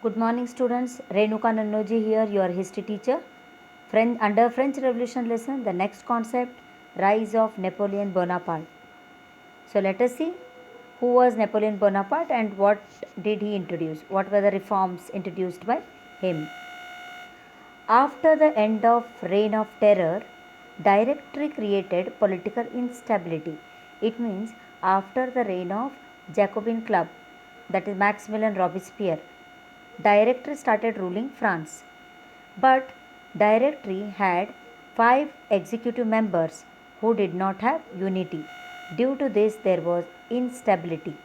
Good morning, students. Renuka Nannoji here, your history teacher. Under French Revolution lesson, the next concept, rise of Napoleon Bonaparte. So let us see who was Napoleon Bonaparte and what did he introduce? What were the reforms introduced by him? After the end of Reign of Terror, Directory created political instability. It means after the reign of Jacobin Club, that is Maximilian Robespierre, Directory started ruling France. But Directory had 5 executive members who did not have unity. Due to this, there was instability.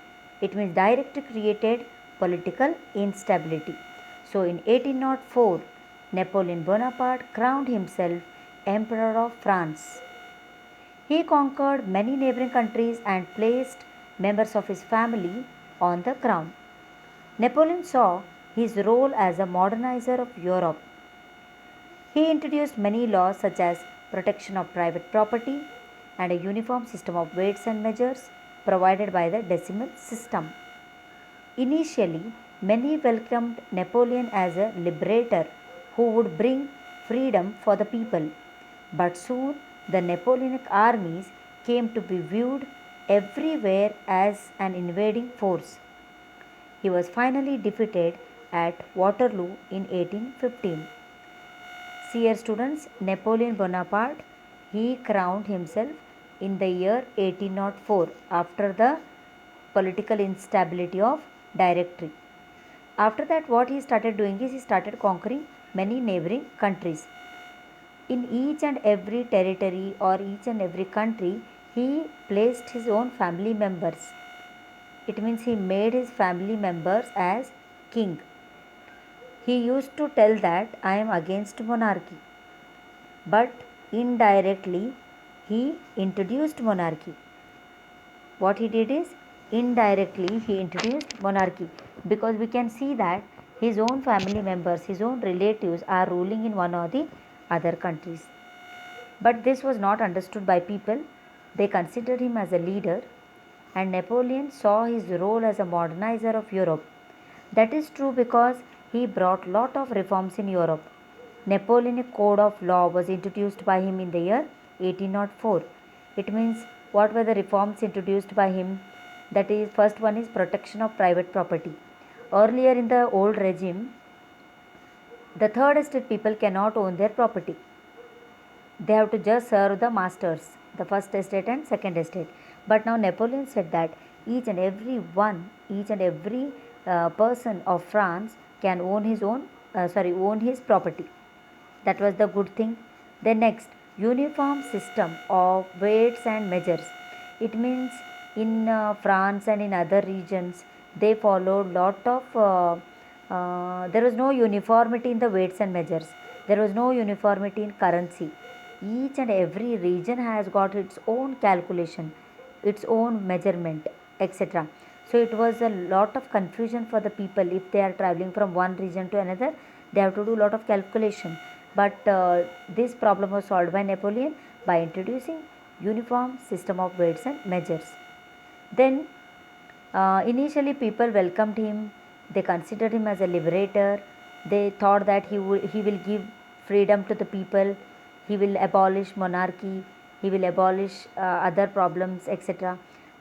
It means Directory created political instability. So in 1804, Napoleon Bonaparte crowned himself Emperor of France. He conquered many neighboring countries and placed members of his family on the crown. Napoleon saw his role as a modernizer of Europe. He introduced many laws such as protection of private property and a uniform system of weights and measures provided by the decimal system. Initially, many welcomed Napoleon as a liberator who would bring freedom for the people. But soon the Napoleonic armies came to be viewed everywhere as an invading force. He was finally defeated at Waterloo in 1815. See here students, Napoleon Bonaparte, he crowned himself in the year 1804 after the political instability of Directory. After that, what he started doing is he started conquering many neighboring countries. In each and every territory or each and every country, he placed his own family members. It means he made his family members as king. He used to tell that I am against monarchy, but indirectly he introduced monarchy. What he did is indirectly he introduced monarchy, because we can see that his own family members, his own relatives are ruling in one or the other countries. But this was not understood by people. They considered him as a leader, and Napoleon saw his role as a modernizer of Europe. That is true because he brought lot of reforms in Europe. Napoleonic code of law was introduced by him in the year 1804. It means what were the reforms introduced by him? That is, first one is protection of private property. Earlier in the old regime, the third estate people cannot own their property. They have to just serve the masters, the first estate and second estate. But now Napoleon said that each and every person of France can own his property. That was the good thing. Then next, uniform system of weights and measures. It means in France and in other regions they followed lot of there was no uniformity in the weights and measures. There was no uniformity in currency. Each and every region has got its own calculation, its own measurement, etc. So it was a lot of confusion for the people. If they are traveling from one region to another, they have to do a lot of calculation. But this problem was solved by Napoleon by introducing uniform system of weights and measures. Then initially people welcomed him. They considered him as a liberator. They thought that he will give freedom to the people. He will abolish monarchy. He will abolish other problems, etc.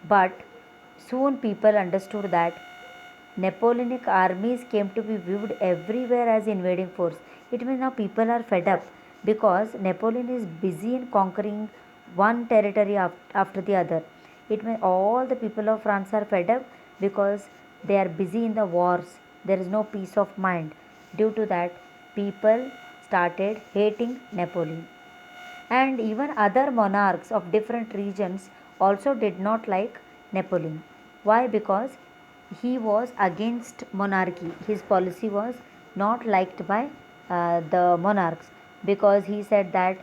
But soon people understood that Napoleonic armies came to be viewed everywhere as invading force. It means now people are fed up because Napoleon is busy in conquering one territory after the other. It means all the people of France are fed up because they are busy in the wars. There is no peace of mind. Due to that, people started hating Napoleon. And even other monarchs of different regions also did not like Napoleon. Why? Because he was against monarchy. His policy was not liked by the monarchs, because he said that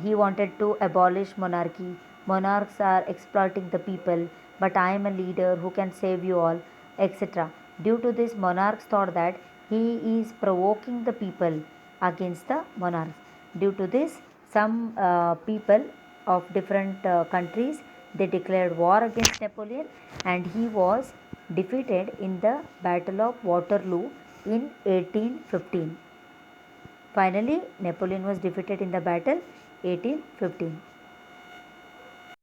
he wanted to abolish monarchy. Monarchs are exploiting the people, but I am a leader who can save you all, etc. Due to this, monarchs thought that he is provoking the people against the monarchs. Due to this, some people of different countries, they declared war against Napoleon, and he was defeated in the Battle of Waterloo in 1815. Finally, Napoleon was defeated in the battle 1815.